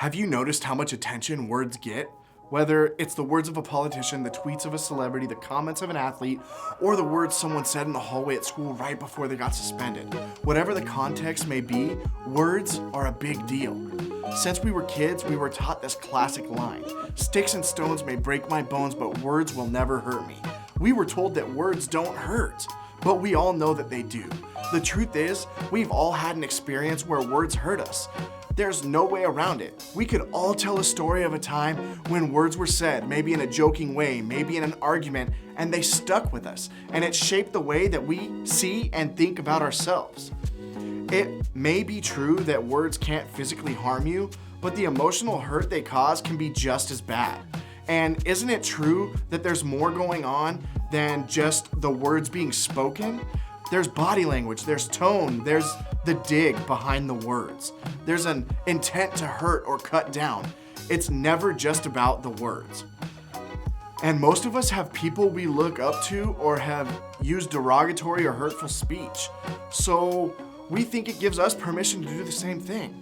Have you noticed how much attention words get? Whether it's the words of a politician, the tweets of a celebrity, the comments of an athlete, or the words someone said in the hallway at school right before they got suspended. Whatever the context may be, words are a big deal. Since we were kids, we were taught this classic line: "Sticks and stones may break my bones, but words will never hurt me." We were told that words don't hurt, but we all know that they do. The truth is, we've all had an experience where words hurt us. There's no way around it. We could all tell a story of a time when words were said, maybe in a joking way, maybe in an argument, and they stuck with us, and it shaped the way that we see and think about ourselves. It may be true that words can't physically harm you, but the emotional hurt they cause can be just as bad. And isn't it true that there's more going on than just the words being spoken? There's body language, there's tone, there's the dig behind the words. There's an intent to hurt or cut down. It's never just about the words. And most of us have people we look up to or have used derogatory or hurtful speech. So we think it gives us permission to do the same thing.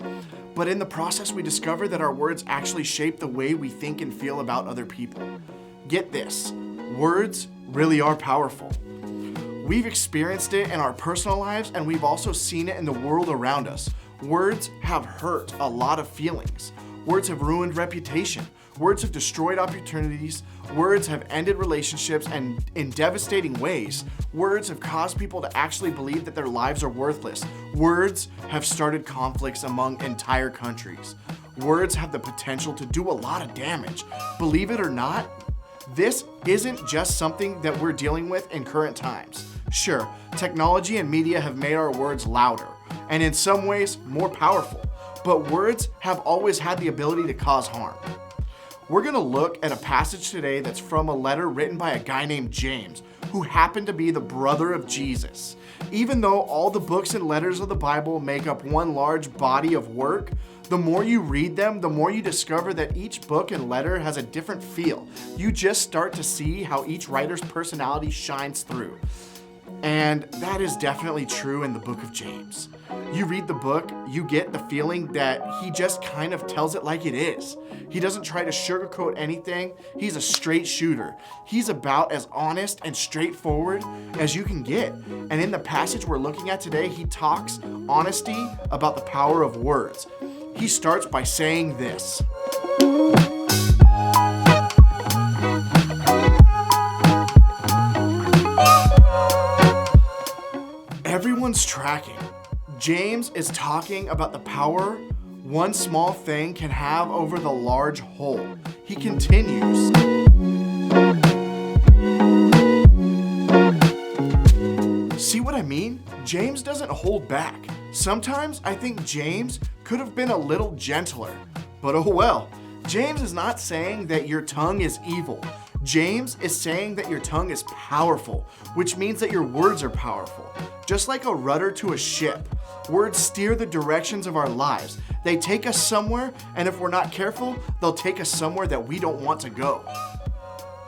But in the process, we discover that our words actually shape the way we think and feel about other people. Get this, words really are powerful. We've experienced it in our personal lives, and we've also seen it in the world around us. Words have hurt a lot of feelings. Words have ruined reputation. Words have destroyed opportunities. Words have ended relationships, and in devastating ways, words have caused people to actually believe that their lives are worthless. Words have started conflicts among entire countries. Words have the potential to do a lot of damage. Believe it or not, this isn't just something that we're dealing with in current times. Sure, technology and media have made our words louder, and in some ways more powerful, but words have always had the ability to cause harm. We're gonna look at a passage today that's from a letter written by a guy named James, who happened to be the brother of Jesus. Even though all the books and letters of the Bible make up one large body of work, the more you read them, the more you discover that each book and letter has a different feel. You just start to see how each writer's personality shines through. And that is definitely true in the book of James. You read the book, you get the feeling that he just kind of tells it like it is. He doesn't try to sugarcoat anything. He's a straight shooter. He's about as honest and straightforward as you can get. And in the passage we're looking at today, he talks honesty about the power of words. He starts by saying this: everyone's tracking. James is talking about the power one small thing can have over the large whole. He continues. See what I mean? James doesn't hold back. Sometimes I think James could have been a little gentler, but oh well. James is not saying that your tongue is evil. James is saying that your tongue is powerful, which means that your words are powerful. Just like a rudder to a ship, words steer the directions of our lives. They take us somewhere, and if we're not careful, they'll take us somewhere that we don't want to go.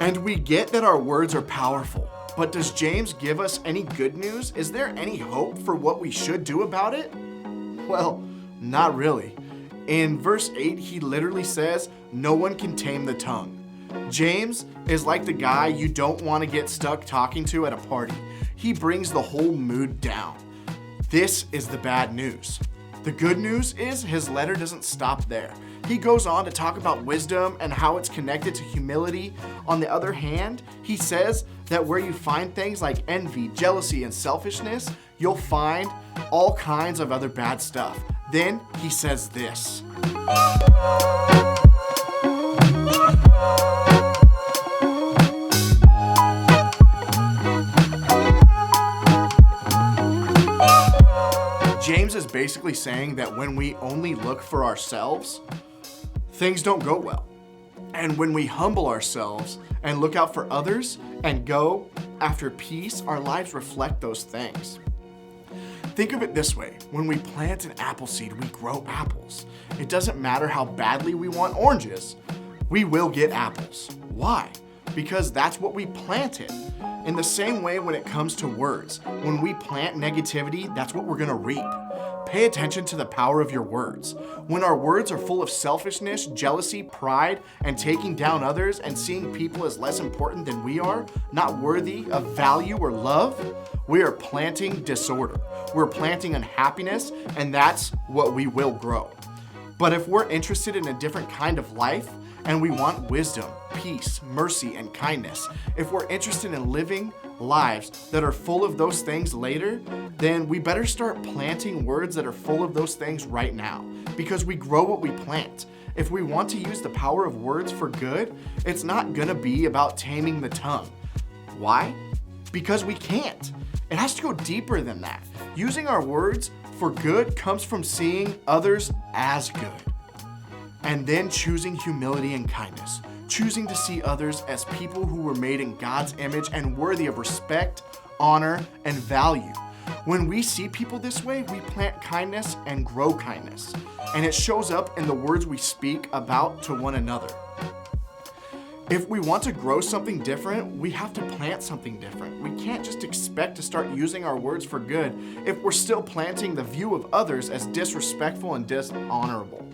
And we get that our words are powerful, but does James give us any good news? Is there any hope for what we should do about it? Well, not really. In verse 8, he literally says, no one can tame the tongue. James is like the guy you don't want to get stuck talking to at a party. He brings the whole mood down. This is the bad news. The good news is his letter doesn't stop there. He goes on to talk about wisdom and how it's connected to humility. On the other hand, he says that where you find things like envy, jealousy, and selfishness, you'll find all kinds of other bad stuff. Then he says this: James is basically saying that when we only look for ourselves, things don't go well. And when we humble ourselves and look out for others and go after peace, our lives reflect those things. Think of it this way: when we plant an apple seed, we grow apples. It doesn't matter how badly we want oranges, we will get apples. Why? Because that's what we planted. In the same way, when it comes to words, when we plant negativity, that's what we're gonna reap. Pay attention to the power of your words. When our words are full of selfishness, jealousy, pride, and taking down others and seeing people as less important than we are, not worthy of value or love, we are planting disorder. We're planting unhappiness, and that's what we will grow. But if we're interested in a different kind of life, and we want wisdom, peace, mercy, and kindness, if we're interested in living lives that are full of those things later, then we better start planting words that are full of those things right now, because we grow what we plant. If we want to use the power of words for good, it's not gonna be about taming the tongue. Why? Because we can't. It has to go deeper than that. Using our words for good comes from seeing others as good, and then choosing humility and kindness, choosing to see others as people who were made in God's image and worthy of respect, honor, and value. When we see people this way, we plant kindness and grow kindness, and it shows up in the words we speak about to one another. If we want to grow something different, we have to plant something different. We can't just expect to start using our words for good if we're still planting the view of others as disrespectful and dishonorable.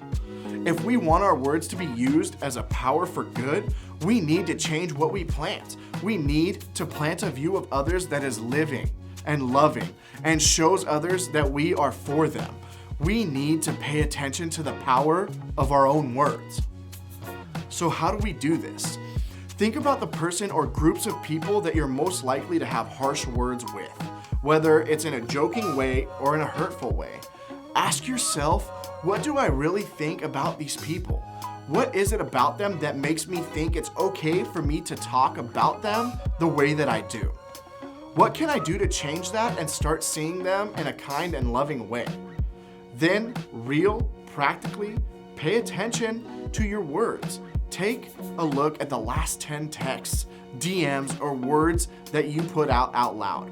If we want our words to be used as a power for good, we need to change what we plant. We need to plant a view of others that is living and loving and shows others that we are for them. We need to pay attention to the power of our own words. So how do we do this? Think about the person or groups of people that you're most likely to have harsh words with, whether it's in a joking way or in a hurtful way. Ask yourself, what do I really think about these people? What is it about them that makes me think it's okay for me to talk about them the way that I do? What can I do to change that and start seeing them in a kind and loving way? Then, practically, pay attention to your words. Take a look at the last 10 texts, DMs, or words that you put out loud.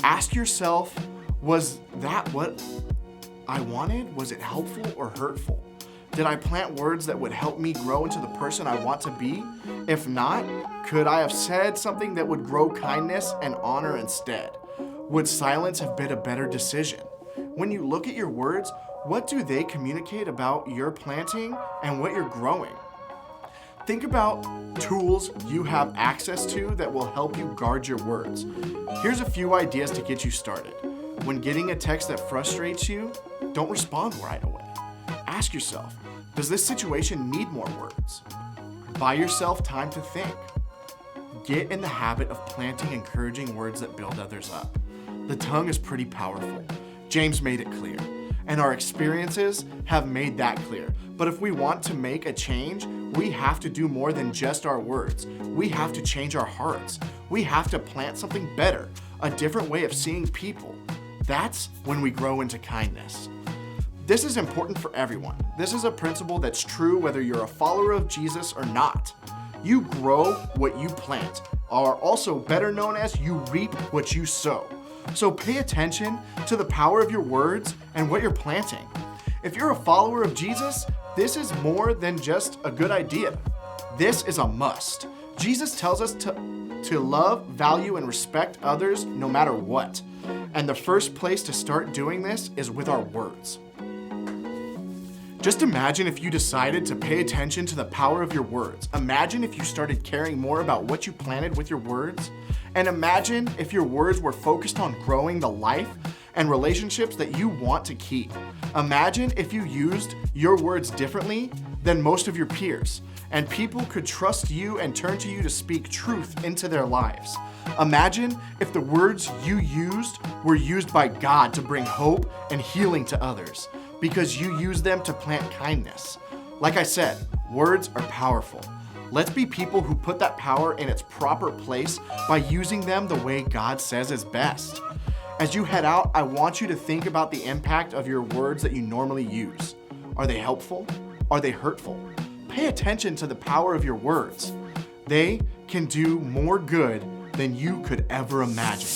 Ask yourself, was that what I wanted? Was it helpful or hurtful? Did I plant words that would help me grow into the person I want to be? If not, could I have said something that would grow kindness and honor instead? Would silence have been a better decision? When you look at your words, what do they communicate about your planting and what you're growing? Think about tools you have access to that will help you guard your words. Here's a few ideas to get you started. When getting a text that frustrates you, don't respond right away. Ask yourself, does this situation need more words? Buy yourself time to think. Get in the habit of planting encouraging words that build others up. The tongue is pretty powerful. James made it clear, and our experiences have made that clear. But if we want to make a change, we have to do more than just our words. We have to change our hearts. We have to plant something better, a different way of seeing people. That's when we grow into kindness. This is important for everyone. This is a principle that's true whether you're a follower of Jesus or not. You grow what you plant, or also better known as you reap what you sow. So pay attention to the power of your words and what you're planting. If you're a follower of Jesus, this is more than just a good idea. This is a must. Jesus tells us to love, value, and respect others no matter what. And the first place to start doing this is with our words. Just imagine if you decided to pay attention to the power of your words. Imagine if you started caring more about what you planted with your words. And imagine if your words were focused on growing the life and relationships that you want to keep. Imagine if you used your words differently than most of your peers, and people could trust you and turn to you to speak truth into their lives. Imagine if the words you used were used by God to bring hope and healing to others, because you used them to plant kindness. Like I said, words are powerful. Let's be people who put that power in its proper place by using them the way God says is best. As you head out, I want you to think about the impact of your words that you normally use. Are they helpful? Are they hurtful? Pay attention to the power of your words. They can do more good than you could ever imagine.